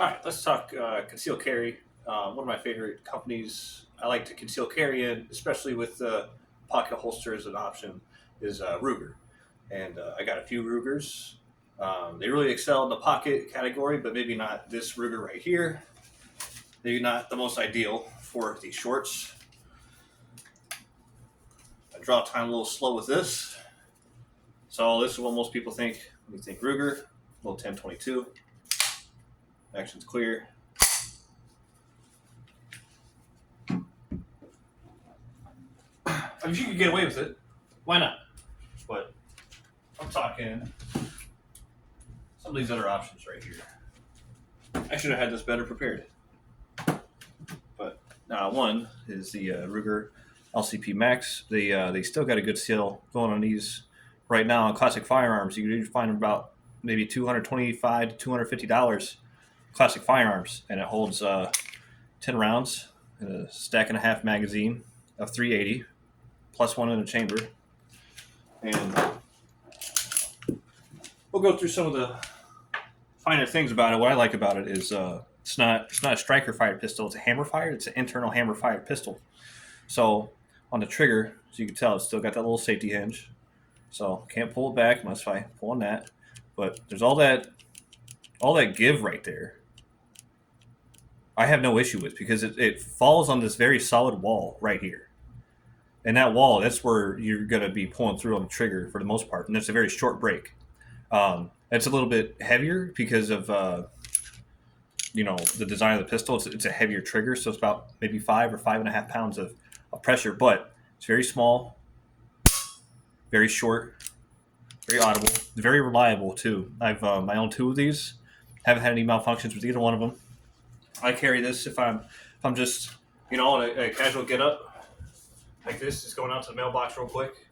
All right, let's talk conceal carry. One of my favorite companies I like to conceal carry in, especially with pocket holster as an option, is Ruger. And I got a few Rugers. They really excel in the pocket category, but maybe not this Ruger right here. Maybe not the most ideal for these shorts. I draw time a little slow with this. So this is what most people think when you think Ruger. Little 1022. Action's clear. If you could get away with it, why not? But I'm talking some of these other options right here. I should have had this better prepared. But one is the Ruger LCP Max. They still got a good sale going on these right now on classic firearms. You can find them about maybe $225 to $250 classic firearms, and it holds 10 rounds in a stack and a half magazine of 380 plus one in a chamber. And we'll go through some of the finer things about it. What I like about it is it's not a striker fired pistol. It's a hammer fired. It's an internal hammer fired pistol. So on the trigger, as you can tell, it's still got that little safety hinge. So can't pull it back unless I pull on that. But there's all that give right there. I have no issue with because it falls on this very solid wall right here. And that wall, that's where you're going to be pulling through on the trigger for the most part. And it's a very short break. It's a little bit heavier because of the design of the pistol. It's a heavier trigger, so it's about maybe 5 or 5.5 pounds of pressure. But it's very small, very short, very audible, very reliable too. I've I own 2 of these. Haven't had any malfunctions with either one of them. I carry this if I'm just on a casual get up like this, just going out to the mailbox real quick.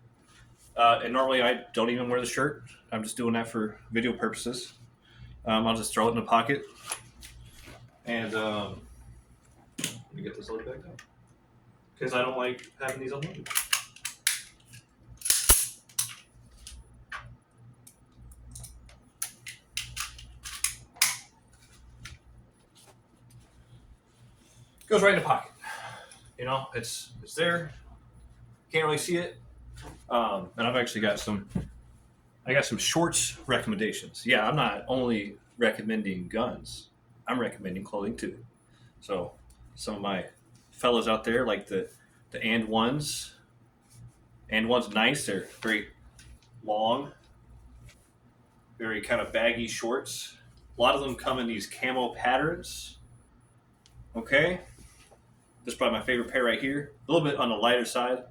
And normally I don't even wear the shirt. I'm just doing that for video purposes. I'll just throw it in the pocket. And let me get this lid back up because I don't like having these unloaded. Goes right in the pocket. It's there. Can't really see it. And I've actually got some shorts recommendations. Yeah, I'm not only recommending guns. I'm recommending clothing too. So some of my fellas out there like the and ones. And one's nice. They're very long, very kind of baggy shorts. A lot of them come in these camo patterns. Okay. This is probably my favorite pair right here. A little bit on the lighter side.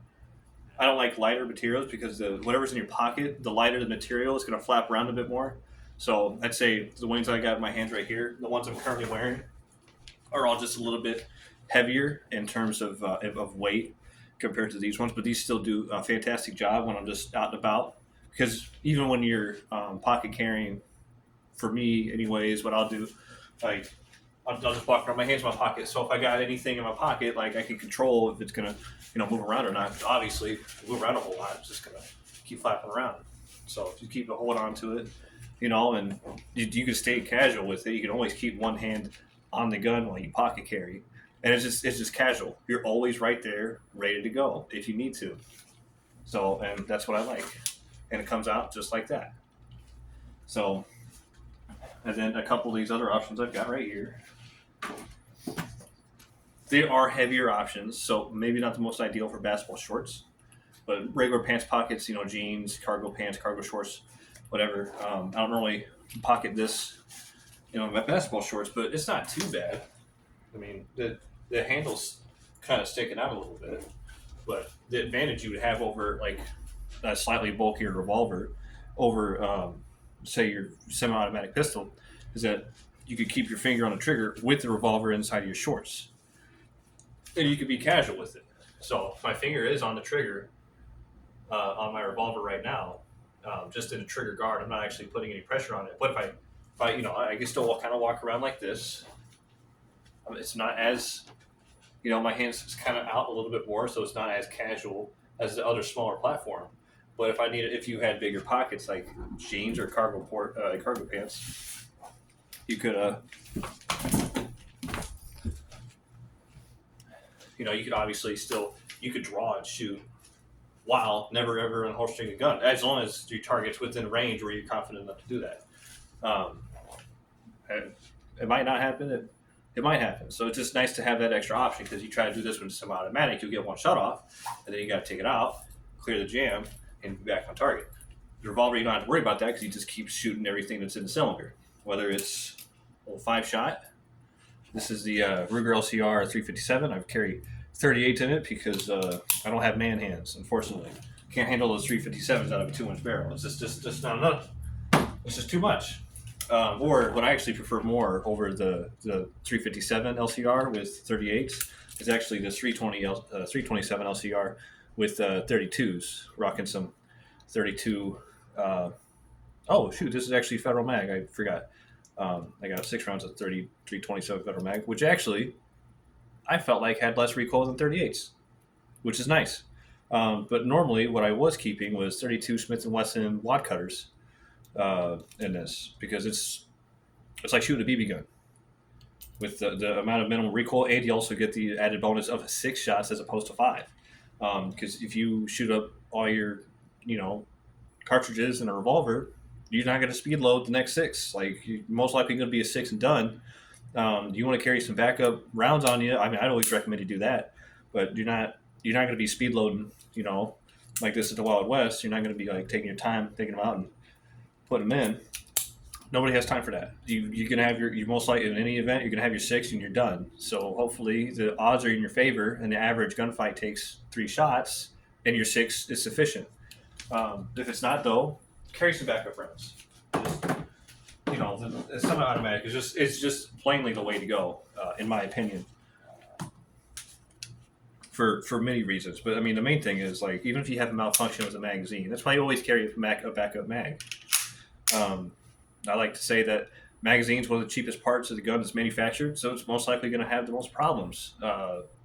I don't like lighter materials because whatever's in your pocket, the lighter the material is going to flap around a bit more. So I'd say the ones I got in my hands right here, the ones I'm currently wearing, are all just a little bit heavier in terms of weight compared to these ones. But these still do a fantastic job when I'm just out and about. Because even when you're pocket carrying, for me anyways, what I'll do, like I'll just walk around, my hands in my pocket. So if I got anything in my pocket, like I can control if it's gonna, move around or not. Obviously, if you move around a whole lot, it's just gonna keep flapping around. So if you keep a hold on to it, and you can stay casual with it. You can always keep one hand on the gun while you pocket carry, and it's just casual. You're always right there, ready to go if you need to. So, and that's what I like, and it comes out just like that. So, and then a couple of these other options I've got right here. They are heavier options, so maybe not the most ideal for basketball shorts, but regular pants pockets, jeans, cargo pants, cargo shorts, whatever. I don't normally pocket this, my basketball shorts, but it's not too bad. I mean, the handle's kind of sticking out a little bit, but the advantage you would have over like a slightly bulkier revolver over, say, your semi-automatic pistol is that you could keep your finger on the trigger with the revolver inside of your shorts. And you could be casual with it. So my finger is on the trigger on my revolver right now, just in a trigger guard. I'm not actually putting any pressure on it. But if I I can still kind of walk around like this. It's not as, my hands is kind of out a little bit more, so it's not as casual as the other smaller platform. But if you had bigger pockets like jeans or cargo pants, you could You could obviously you could draw and shoot while never ever unholstering the gun, as long as your target's within range where you're confident enough to do that. Um, it might not happen. It might happen. So it's just nice to have that extra option, because you try to do this with semi-automatic, you'll get one shot off, and then you got to take it out, clear the jam, and be back on target. The revolver, you don't have to worry about that, because you just keep shooting everything that's in the cylinder, whether it's a 5-shot. This is the Ruger LCR 357. I've carried 38 in it because I don't have man hands, unfortunately. Can't handle those 357s out of a 2-inch barrel. It's just not enough. It's just too much. Or what I actually prefer more over the 357 LCR with 38s is actually the 327 LCR with 32s, rocking some 32. Oh shoot, this is actually Federal mag. I forgot. I got 6 rounds of 327 Federal mag, which actually I felt like had less recoil than 38s, which is nice. But normally, what I was keeping was 32 Smith & Wesson wad cutters in this, because it's like shooting a BB gun with the amount of minimum recoil, and you also get the added bonus of 6 shots as opposed to 5. Because if you shoot up all your cartridges in a revolver, you're not going to speed load the next 6. Like, you're most likely going to be a 6 and done. You want to carry some backup rounds on you. I mean, I'd always recommend you do that, but you're not going to be speed loading, like this is the Wild West. You're not going to be like taking your time, taking them out and putting them in. Nobody has time for that. You're going to have you most likely in any event, you're going to have your 6 and you're done. So hopefully the odds are in your favor, and the average gunfight takes 3 shots, and your 6 is sufficient. If it's not, though, carry some backup rounds. The semi-automatic is just plainly the way to go, in my opinion, for many reasons. But I mean, the main thing is, like, even if you have a malfunction with a magazine, that's why you always carry a backup mag. I like to say that magazines, one of the cheapest parts of the gun, is manufactured, so it's most likely going to have the most problems.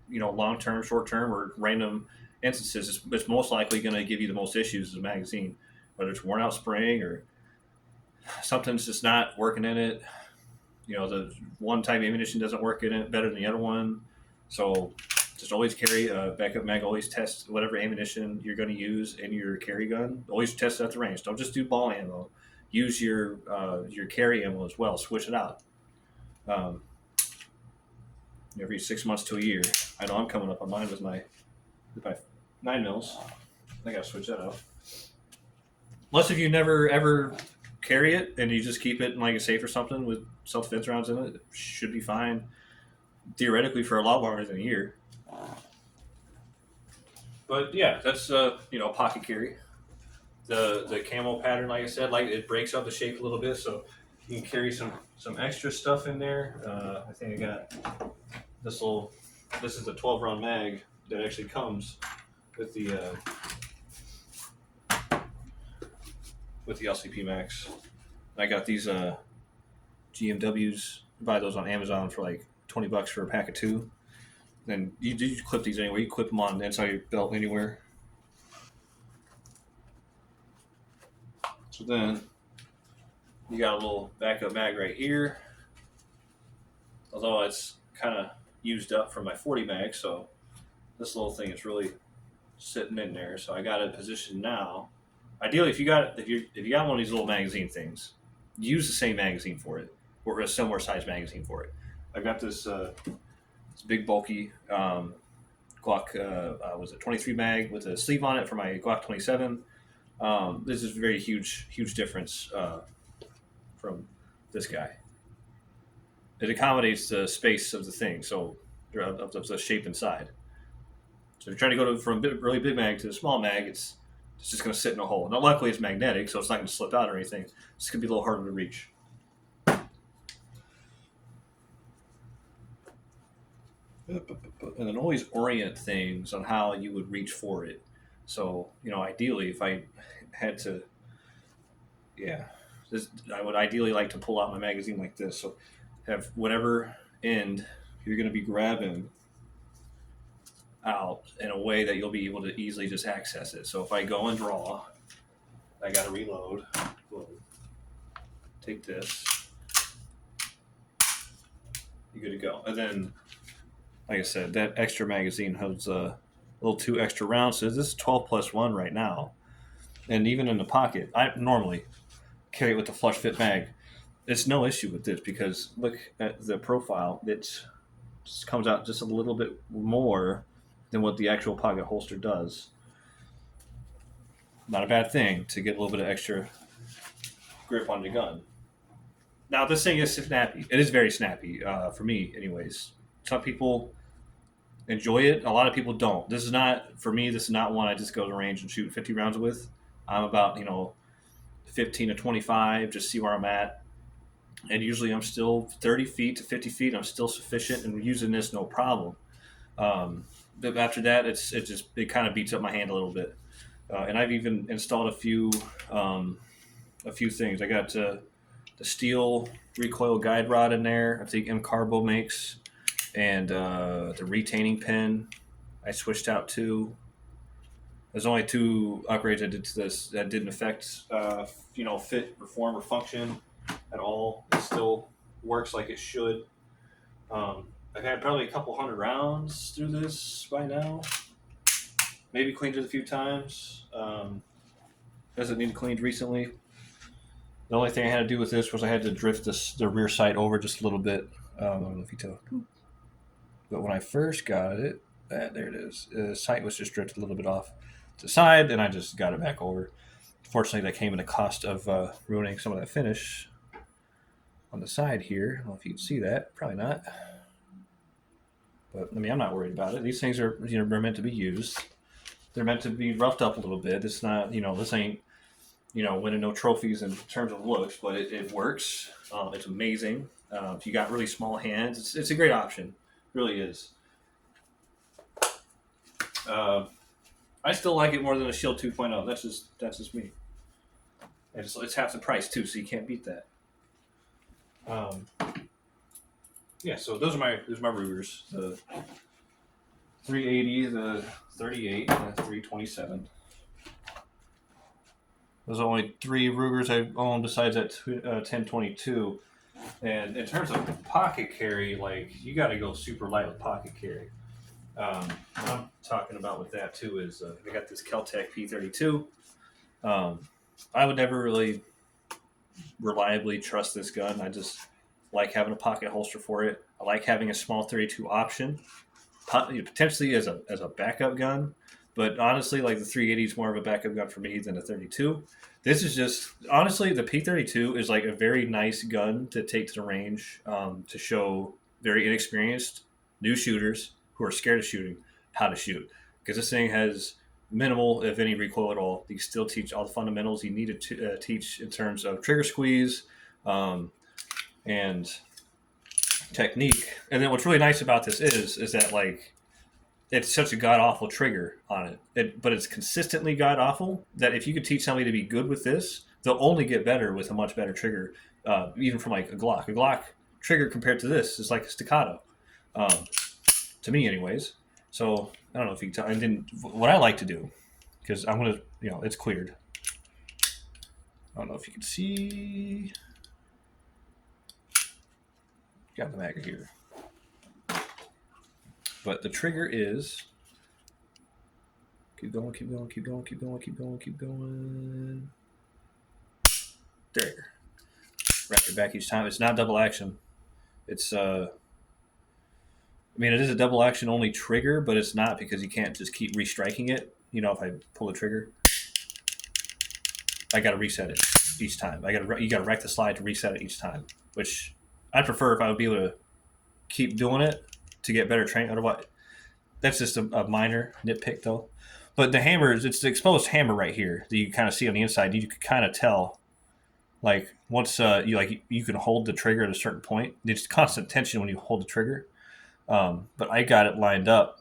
Long-term, short-term, or random instances, it's most likely going to give you the most issues as a magazine, whether it's worn out spring or something's just not working in it. The one type of ammunition doesn't work in it better than the other one. So just always carry a backup mag. Always test whatever ammunition you're going to use in your carry gun. Always test it at the range. Don't just do ball ammo. Use your carry ammo as well. Switch it out. Every 6 months to a year. I know I'm coming up on mine with my 9 mils. I got to switch that out. Unless if you never ever carry it and you just keep it in like a safe or something with self-defense rounds in it, should be fine theoretically for a lot longer than a year. But yeah, that's pocket carry. The camo pattern, like I said, like it breaks up the shape a little bit, so you can carry some extra stuff in there. I think I got this is the 12 round mag that actually comes with the LCP Max. I got these GMWs. Buy those on Amazon for like $20 for a pack of 2. Then you clip these anywhere. You clip them on the inside of your belt anywhere. So then you got a little backup mag right here. Although it's kind of used up from my 40 mag, so this little thing is really sitting in there. So I got it positioned now. Ideally, if you got one of these little magazine things, use the same magazine for it, or a similar size magazine for it. I've got this big bulky Glock, was it 23 mag with a sleeve on it for my Glock 27. This is a very huge difference from this guy. It accommodates the space of the thing, so of the shape inside. So if you're trying to go from a really big mag to a small mag, it's just going to sit in a hole. Now, luckily, it's magnetic, so it's not going to slip out or anything. It's going to be a little harder to reach. And then always orient things on how you would reach for it. So, ideally, if I had to, I would ideally like to pull out my magazine like this. So have whatever end you're going to be grabbing out in a way that you'll be able to easily just access it. So if I go and draw, I got to reload. Take this. You're good to go. And then like I said, that extra magazine has a little 2 extra rounds. So this is 12+1 right now. And even in the pocket, I normally carry it with the flush fit mag. It's no issue with this because look at the profile. It just comes out just a little bit more than what the actual pocket holster does. Not a bad thing to get a little bit of extra grip on your gun. Now this thing is snappy. It is very snappy for me, anyways. Some people enjoy it. A lot of people don't. This is not for me. This is not one I just go to the range and shoot 50 rounds with. I'm about 15 to 25, just see where I'm at. And usually I'm still 30 feet to 50 feet. I'm still sufficient and using this no problem. But after that, it kind of beats up my hand a little bit. And I've even installed a few things. I got the steel recoil guide rod in there. I think M Carbo makes, and the retaining pin I switched out to. There's only 2 upgrades I did to this that didn't affect fit or form or function at all. It still works like it should. I've had probably a couple hundred rounds through this by now. Maybe cleaned it a few times. Doesn't need cleaned recently. The only thing I had to do with this was I had to drift the rear sight over just a little bit. I don't know if you tell. But when I first got it, there it is. The sight was just drifted a little bit off to the side, and I just got it back over. Fortunately, that came at a cost of ruining some of that finish on the side here. I don't know if you can see that. Probably not. But I mean, I'm not worried about it. These things are they're meant to be used. They're meant to be roughed up a little bit. It's not this ain't winning no trophies in terms of looks, but it works. It's amazing. If you got really small hands, it's a great option. It really is. I still like it more than a Shield 2.0. That's just me. It's half the price too, so you can't beat that. Yeah, so those are my Rugers. The 380, the 38, and the 327. There's only 3 Rugers I own besides that 1022. And in terms of pocket carry, you got to go super light with pocket carry. What I'm talking about with that too is I got this Kel-Tec P32. I would never really reliably trust this gun. I just like having a pocket holster for it. I like having a small 32 option, potentially as a backup gun. But honestly, the 380 is more of a backup gun for me than a 32. This is just, honestly, the P32 is a very nice gun to take to the range to show very inexperienced new shooters who are scared of shooting how to shoot. Because this thing has minimal, if any, recoil at all. You still teach all the fundamentals you need to teach in terms of trigger squeeze and technique. And then what's really nice about this is that it's such a god-awful trigger on it. But it's consistently god-awful that if you could teach somebody to be good with this, they'll only get better with a much better trigger, even from a Glock. A Glock trigger compared to this is like a staccato, to me anyways. So I don't know if you can tell. What I like to do, because I'm going to, it's cleared. I don't know if you can see. Got the mag here. But the trigger is, keep going. There. Wrap it back each time. It's not double action. It's, it is a double action only trigger, but it's not because you can't just keep restriking it. If I pull the trigger, I got to reset it each time. You got to wreck the slide to reset it each time, which I'd prefer if I would be able to keep doing it to get better training. Otherwise, that's just a minor nitpick, though. But the hammer it's the exposed hammer right here that you kind of see on the inside. You can kind of tell, once you can hold the trigger at a certain point. There's constant tension when you hold the trigger. But I got it lined up,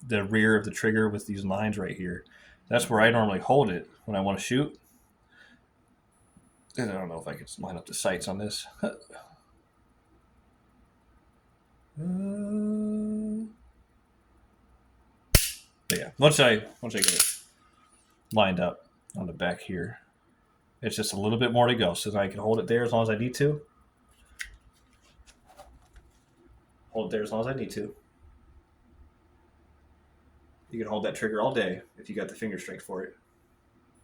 the rear of the trigger with these lines right here. That's where I normally hold it when I want to shoot. And I don't know if I can line up the sights on this. But yeah, once I get it lined up on the back here, it's just a little bit more to go, so that I can hold it there as long as I need to. You can hold that trigger all day if you got the finger strength for it.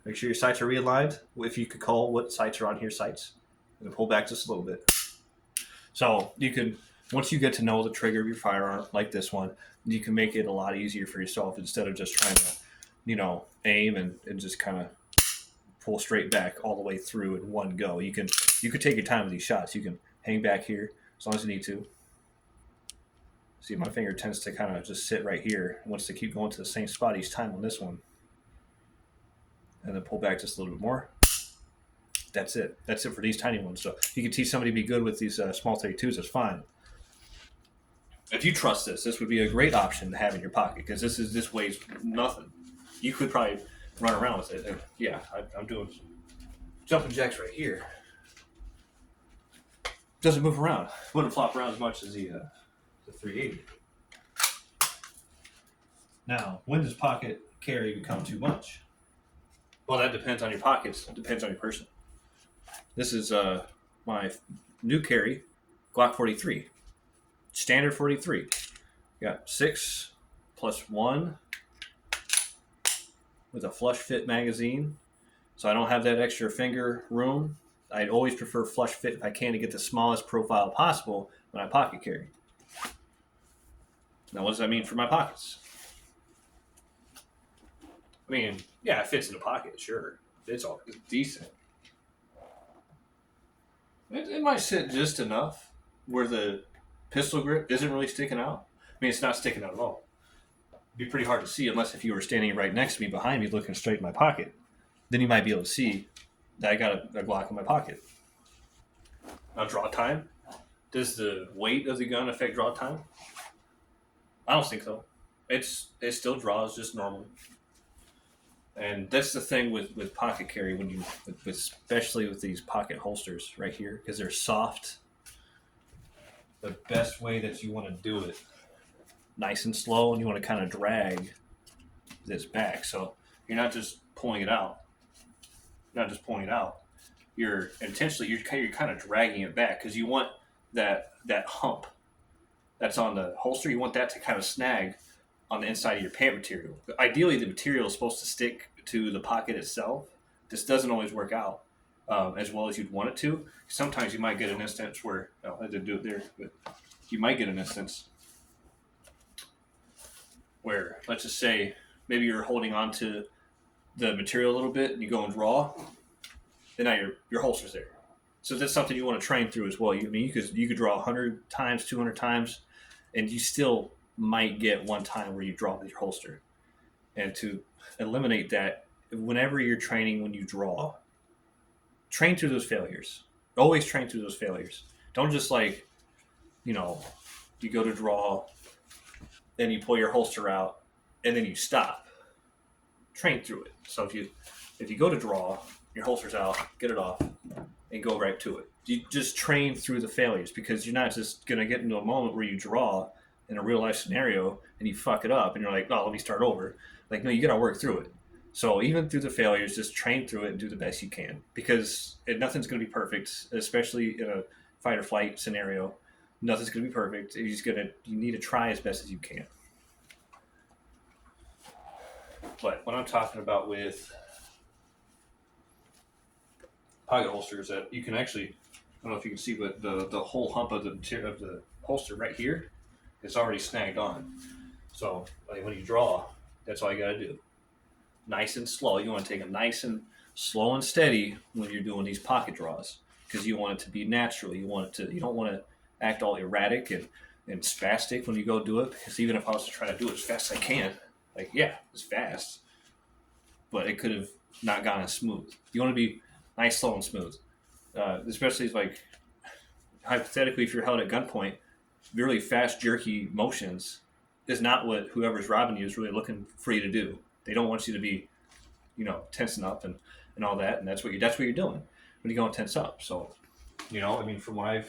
Make sure your sights are realigned. If you could call what sights are on here sights, and pull back just a little bit. So you can, once you get to know the trigger of your firearm, like this one, you can make it a lot easier for yourself instead of just trying to, aim and just kind of pull straight back all the way through in one go. You could take your time with these shots. You can hang back here as long as you need to. See, my finger tends to kind of just sit right here. It wants to keep going to the same spot each time on this one. And then pull back just a little bit more. That's it. That's it for these tiny ones. So you can teach somebody to be good with these small 32s. That's fine. If you trust this would be a great option to have in your pocket because this weighs nothing. You could probably run around with it. And yeah, I'm doing jumping jacks right here. Doesn't move around. Wouldn't flop around as much as the 380. Now, when does pocket carry become too much? Well, that depends on your pockets. It depends on your person. This is my new carry, Glock 43. Standard 43. Got 6 plus 1 with a flush fit magazine. So I don't have that extra finger room. I'd always prefer flush fit if I can to get the smallest profile possible when I pocket carry. Now, what does that mean for my pockets? I mean, yeah, it fits in a pocket, sure. It's decent. It might sit just enough where the pistol grip isn't really sticking out. I mean, it's not sticking out at all. It'd be pretty hard to see unless if you were standing right next to me, behind me, looking straight in my pocket. Then you might be able to see that I got a Glock in my pocket. Now, draw time. Does the weight of the gun affect draw time? I don't think so. It still draws just normally. And that's the thing with pocket carry when you, especially with these pocket holsters right here, because they're soft. The best way that you want to do it, nice and slow, and you want to kind of drag this back. So you're not just pulling it out. You're intentionally you're kind of dragging it back because you want that hump that's on the holster. You want that to kind of snag on the inside of your pant material. Ideally, the material is supposed to stick to the pocket itself. This doesn't always work out as well as you'd want it to. Sometimes you might get an instance where, I didn't do it there, but you might get an instance where, let's just say, maybe you're holding on to the material a little bit and you go and draw, and now your holster's there. So that's something you want to train through as well. You could draw 100 times, 200 times, and you still might get one time where you draw with your holster. And to eliminate that, whenever you're training, when you draw, train through those failures. Always train through those failures. Don't just you go to draw and you pull your holster out and then you stop. Train through it. So if you go to draw, your holster's out, get it off, and go right to it. You just train through the failures because you're not just going to get into a moment where you draw in a real life scenario and you fuck it up and you're like, oh, let me start over. No, you got to work through it. So even through the failures, just train through it and do the best you can because nothing's going to be perfect, especially in a fight or flight scenario. Nothing's going to be perfect. You need to try as best as you can. But what I'm talking about with pocket holsters that you can actually, I don't know if you can see, but the whole hump of the holster right here is already snagged on. So when you draw, that's all you got to do. Nice and slow. You want to take it nice and slow and steady when you're doing these pocket draws because you want it to be natural. You don't want to act all erratic and spastic when you go do it because even if I was to try to do it as fast as I can, it's fast, but it could have not gone as smooth. You want to be nice, slow, and smooth. Especially hypothetically, if you're held at gunpoint, really fast, jerky motions is not what whoever's robbing you is really looking for you to do. They don't want you to be, tensing up and all that, and that's what you're doing when you go and tense up. So, from what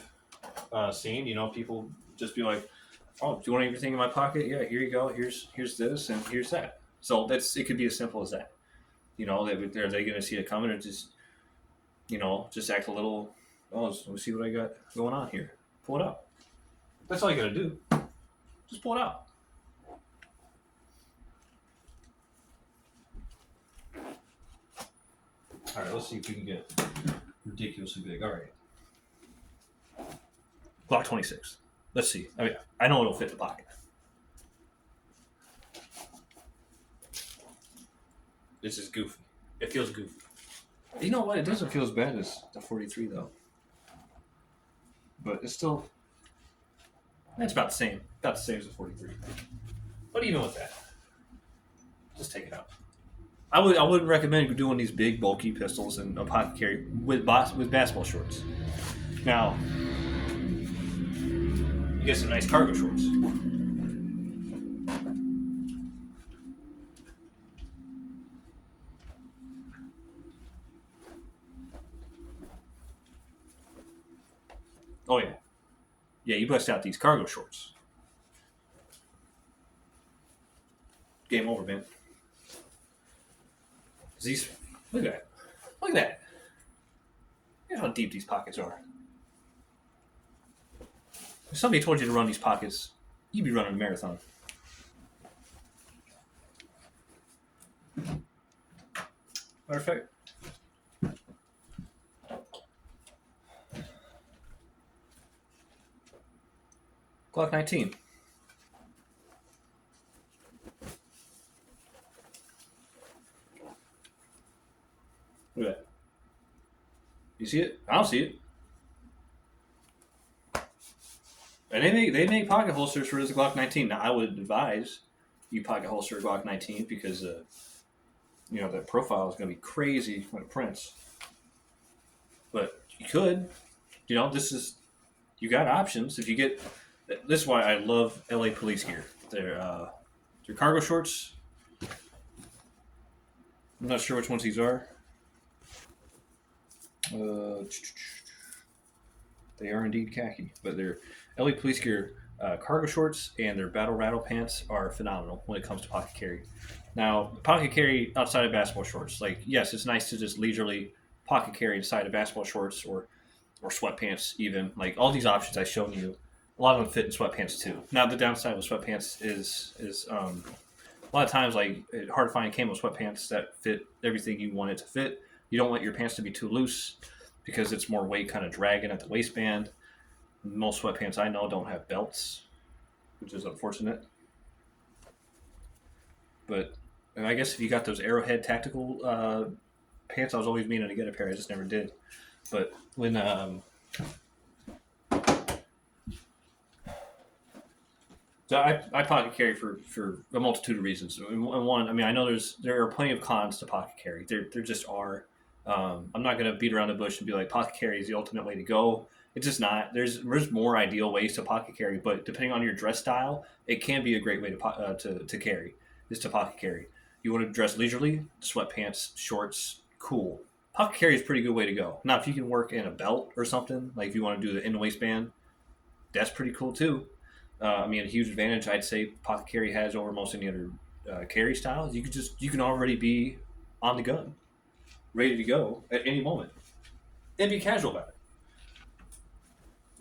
I've seen, people just be like, "Oh, do you want everything in my pocket? Yeah, here you go. Here's this and here's that." So it could be as simple as that. Are they going to see it coming or just act a little? Oh, let me see what I got going on here. Pull it out. That's all you got to do. Just pull it out. All right, let's see if we can get ridiculously big. All right. Glock 26. Let's see. I mean, I know it'll fit the pocket. This is goofy. It feels goofy. You know what? It doesn't feel as bad as the 43 though. But it's still. It's about the same. About the same as the 43. But even with that, just take it out. I wouldn't recommend doing these big bulky pistols and a pocket carry with basketball shorts. Now, you get some nice cargo shorts. Oh yeah, yeah. You bust out these cargo shorts. Game over, man. These, look at that. Look at that. Look at how deep these pockets are. If somebody told you to run these pockets, you'd be running a marathon. Matter of fact, Glock 19. Look at that. You see it? I don't see it. And they make pocket holsters for the Glock 19. Now I would advise you pocket holster a Glock 19 because that profile is going to be crazy when it prints. But you could, you got options. If you get, this is why I love LA police gear. Their cargo shorts. I'm not sure which ones these are. They are indeed khaki, but they're LA police gear cargo shorts and their battle rattle pants are phenomenal when it comes to pocket carry. Now, pocket carry outside of basketball shorts, like yes, it's nice to just leisurely pocket carry inside of basketball shorts or sweatpants even. Like all these options I've shown you, a lot of them fit in sweatpants too. Now the downside with sweatpants is a lot of times like it's hard to find camo sweatpants that fit everything you want it to fit. You don't want your pants to be too loose because it's more weight kind of dragging at the waistband. Most sweatpants I know don't have belts, which is unfortunate. But I guess if you got those Arrowhead tactical pants, I was always meaning to get a pair. I just never did. But when so I pocket carry for a multitude of reasons. And one, I mean, I know there are plenty of cons to pocket carry. There just are. I'm not going to beat around the bush and be like pocket carry is the ultimate way to go. It's just not. There's more ideal ways to pocket carry, but depending on your dress style, it can be a great way to carry. Is to pocket carry. You want to dress leisurely, sweatpants, shorts, cool. Pocket carry is a pretty good way to go. Now, if you can work in a belt or something, like if you want to do the in the waistband, that's pretty cool too. I mean, a huge advantage I'd say pocket carry has over most any other carry styles. You can already be on the gun, ready to go at any moment, and be casual about it.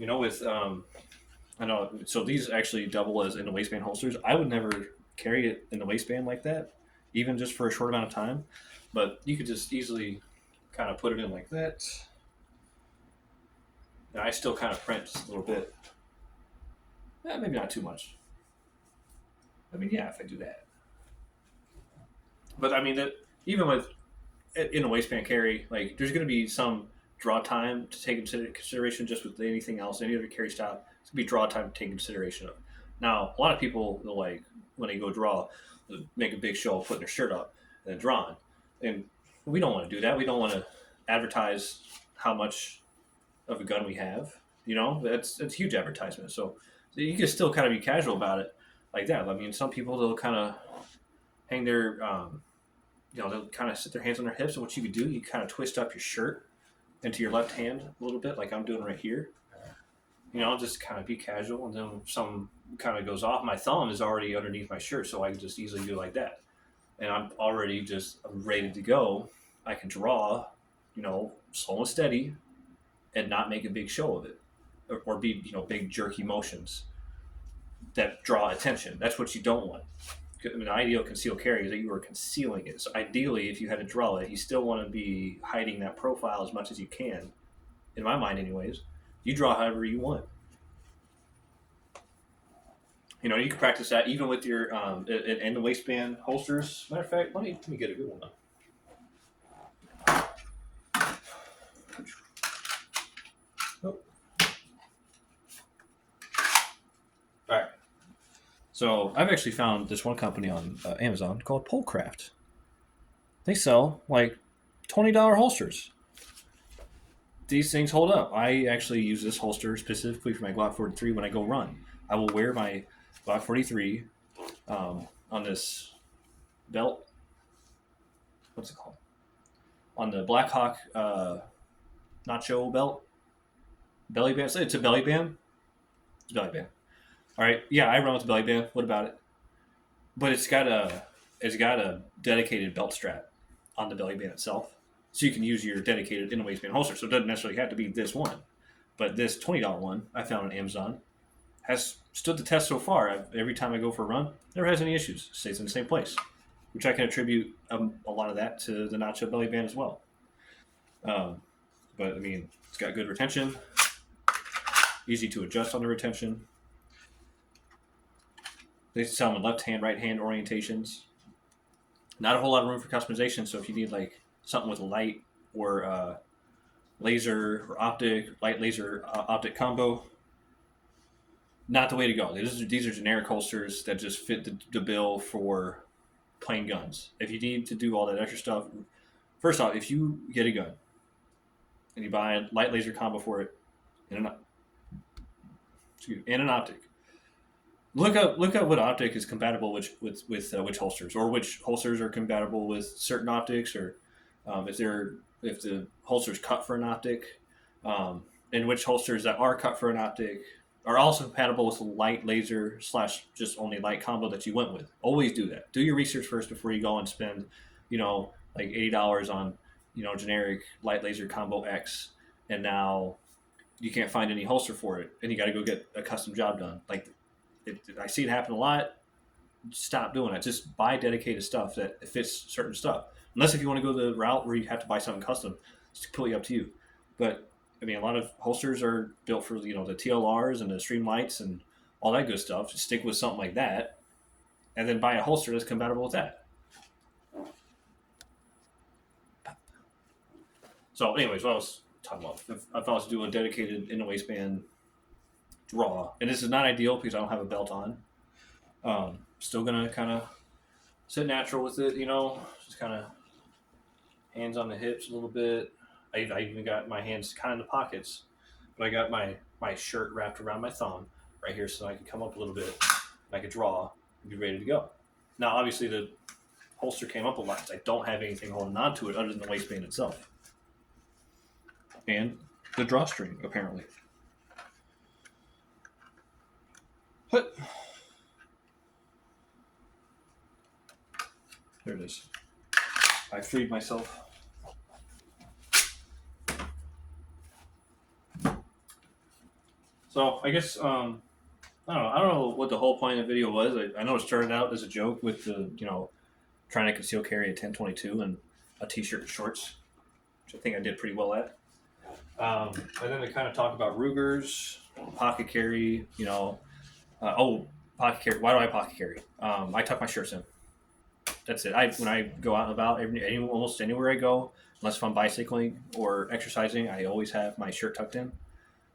With I know. So these actually double as in the waistband holsters. I would never carry it in the waistband like that, even just for a short amount of time. But you could just easily kind of put it in like that. And I still kind of print just a little bit. Maybe not too much. I mean, yeah, if I do that. But I mean, that even with in a waistband carry, like there's going to be some draw time to take into consideration just with anything else, any other carry style. It's going to be draw time to take consideration of. Now, a lot of people will like when they go draw, make a big show of putting their shirt up and then drawing. And we don't want to do that. We don't want to advertise how much of a gun we have. That's huge advertisement. So you can still kind of be casual about it like that. I mean, some people, they'll kind of hang their, they'll kind of sit their hands on their hips. And what you could do, you kind of twist up your shirt into your left hand a little bit, like I'm doing right here. Just kind of be casual. And then some kind of goes off. My thumb is already underneath my shirt, so I can just easily do like that. And I'm already I'm ready to go. I can draw, slow and steady and not make a big show of it or be, big jerky motions that draw attention. That's what you don't want. I mean, the ideal concealed carry is that you are concealing it. So ideally, if you had to draw it, you still want to be hiding that profile as much as you can. In my mind, anyways, you draw however you want. You know, you can practice that even with your and the waistband holsters. Matter of fact, let me get a good one. Oh. All right. So I've actually found this one company on Amazon called Polecraft. They sell like $20 holsters. These things hold up. I actually use this holster specifically for my Glock 43 when I go run. I will wear my Glock 43 on this belt. What's it called? On the Black Hawk nacho belt. Belly band. It's a belly band. It's a belly band. All right. Yeah, I run with a belly band. What about it? But it's got a dedicated belt strap on the belly band itself. So you can use your dedicated in a waistband holster. So it doesn't necessarily have to be this one. But this $20 one I found on Amazon has stood the test so far. Every time I go for a run, never has any issues. Stays in the same place, which I can attribute a lot of that to the nacho belly band as well. But I mean, it's got good retention, easy to adjust on the retention. They sell them in left hand, right hand orientations. Not a whole lot of room for customization. So if you need like something with light or laser or optic, light laser optic combo, not the way to go. These are generic holsters that just fit the bill for plain guns. If you need to do all that extra stuff, first off, if you get a gun and you buy a light laser combo for it and an optic, look up what optic is compatible with which holsters, or which holsters are compatible with certain optics, or if the holster's cut for an optic, and which holsters that are cut for an optic are also compatible with the light laser / just only light combo that you went with. Always do that. Do your research first before you go and spend, like $80 on, generic light laser combo X, and now you can't find any holster for it, and you got to go get a custom job done. Like, I see it happen a lot. Stop doing it. Just buy dedicated stuff that fits certain stuff. Unless if you want to go the route where you have to buy something custom, it's completely up to you. But I mean, a lot of holsters are built for the TLRs and the Streamlights and all that good stuff. Just stick with something like that, and then buy a holster that's compatible with that. So, anyways, what I was talking about, if I was to do a dedicated in the waistband draw, and this is not ideal because I don't have a belt on. Still gonna kind of sit natural with it, just kind of hands on the hips a little bit. I even got my hands kind of in the pockets, but I got my shirt wrapped around my thumb right here so I can come up a little bit, and I could draw and be ready to go. Now, obviously, the holster came up a lot because I don't have anything holding on to it other than the waistband itself. And the drawstring, apparently. But there it is. I freed myself. So I guess I don't know what the whole point of the video was. I know it started out as a joke with the trying to conceal carry a 1022 and a t-shirt and shorts, which I think I did pretty well at. And then to kind of talk about Rugers, pocket carry, pocket carry. Why do I pocket carry? I tuck my shirts in. That's it. When I go out and about, almost anywhere I go, unless if I'm bicycling or exercising, I always have my shirt tucked in,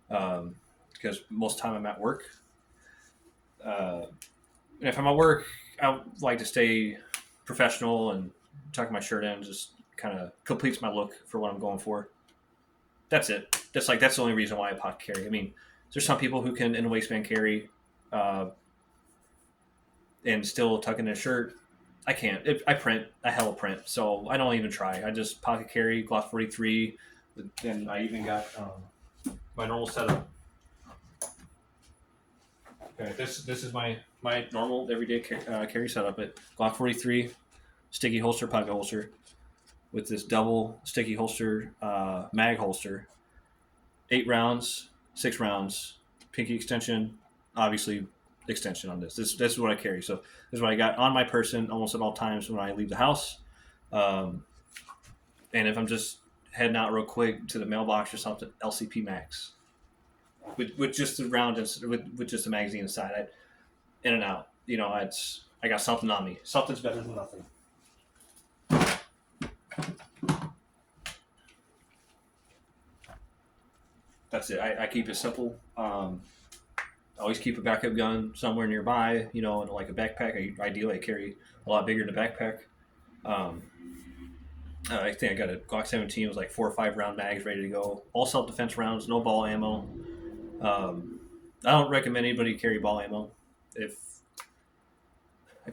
because most of the time I'm at work. And if I'm at work, I like to stay professional and tuck my shirt in. Just kind of completes my look for what I'm going for. That's it. That's the only reason why I pocket carry. I mean, there's some people who can in a waistband carry and still tuck in a shirt. I can't. I hella print, so I don't even try. I just pocket carry Glock 43, and I even got my normal setup. Okay, this is my normal everyday carry setup. At Glock 43, sticky holster, pocket holster, with this double sticky holster, mag holster, 8 rounds, 6 rounds, pinky extension, obviously extension on this. This is what I carry. So this is what I got on my person almost at all times when I leave the house. And if I'm just heading out real quick to the mailbox or something, LCP Max with just the round with just a magazine inside. In and out. You know, I got something on me. Something's better than nothing. That's it. I keep it simple. Always keep a backup gun somewhere nearby. You know, in like a backpack. Ideally, I carry a lot bigger than a backpack. I think I got a Glock 17 with like 4 or 5 round mags ready to go. All self-defense rounds, no ball ammo. I don't recommend anybody carry ball ammo. If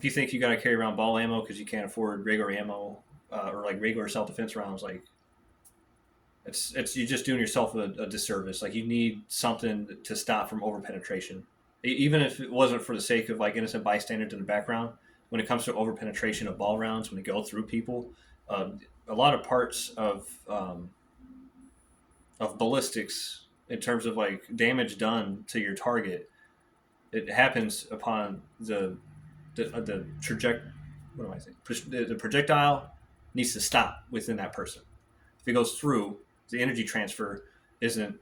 you think you got to carry around ball ammo because you can't afford regular ammo or like regular self-defense rounds, like it's you're just doing yourself a disservice. Like you need something to stop from over penetration, even if it wasn't for the sake of like innocent bystanders in the background. When it comes to over penetration of ball rounds, when they go through people, a lot of parts of ballistics in terms of like damage done to your target, it happens upon the trajectory. What am I saying? The projectile needs to stop within that person. If it goes through, the energy transfer isn't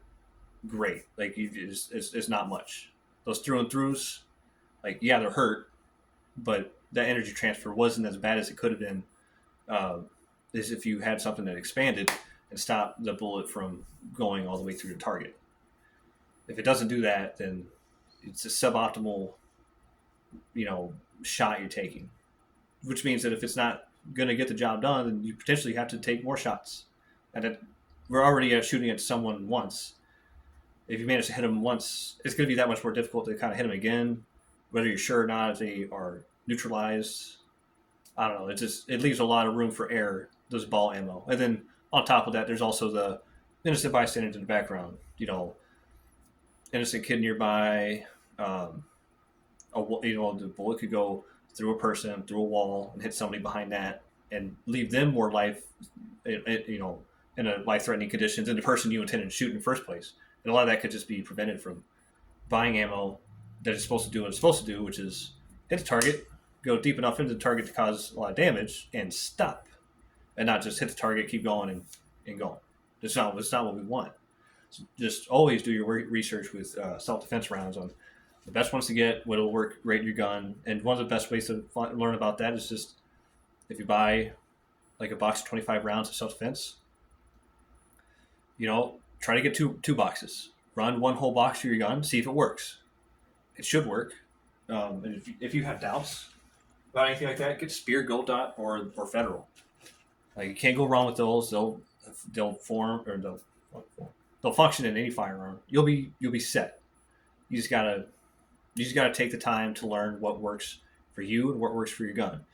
great. Like it's not much. Those through and throughs, like yeah, they're hurt, but that energy transfer wasn't as bad as it could have been. As if you had something that expanded and stopped the bullet from going all the way through the target. If it doesn't do that, then it's a suboptimal, shot you're taking, which means that if it's not going to get the job done, then you potentially have to take more shots. And we're already shooting at someone once. If you manage to hit them once, it's going to be that much more difficult to kind of hit them again, whether you're sure or not if they are neutralized. I don't know. It leaves a lot of room for error, those ball ammo. And then on top of that, there's also the innocent bystanders in the background. Innocent kid nearby. The bullet could go through a person, through a wall, and hit somebody behind that, and leave them more life, in a life-threatening condition than the person you intended to shoot in the first place. And a lot of that could just be prevented from buying ammo that it's supposed to do what it's supposed to do, which is hit the target, go deep enough into the target to cause a lot of damage, and stop, and not just hit the target, keep going and going. That's not what we want. So just always do your research with self-defense rounds on the best ones to get, what'll work great in your gun. And one of the best ways to learn about that is just if you buy like a box of 25 rounds of self-defense, try to get two boxes. Run one whole box through your gun, see if it works. It should work. And if you have doubts about anything like that, get Spear, Gold Dot, or Federal. Like you can't go wrong with those. They'll function in any firearm. You'll be set. You just gotta take the time to learn what works for you and what works for your gun.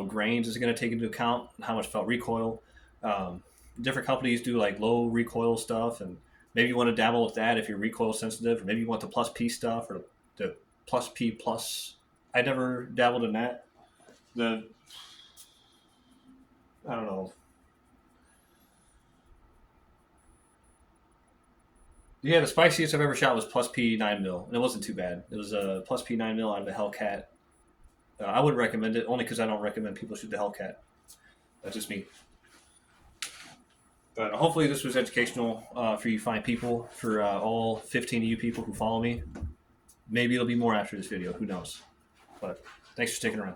Grains is going to take into account how much felt recoil. Different companies do like low recoil stuff, and maybe you want to dabble with that if you're recoil sensitive, or maybe you want the plus P stuff or the plus P plus. I never dabbled in that. I don't know. Yeah, the spiciest I've ever shot was plus P 9mm, and it wasn't too bad. It was a plus P 9mm out of a Hellcat. I wouldn't recommend it, only because I don't recommend people shoot the Hellcat. That's just me. But hopefully this was educational for you fine people, for all 15 of you people who follow me. Maybe it'll be more after this video. Who knows? But thanks for sticking around.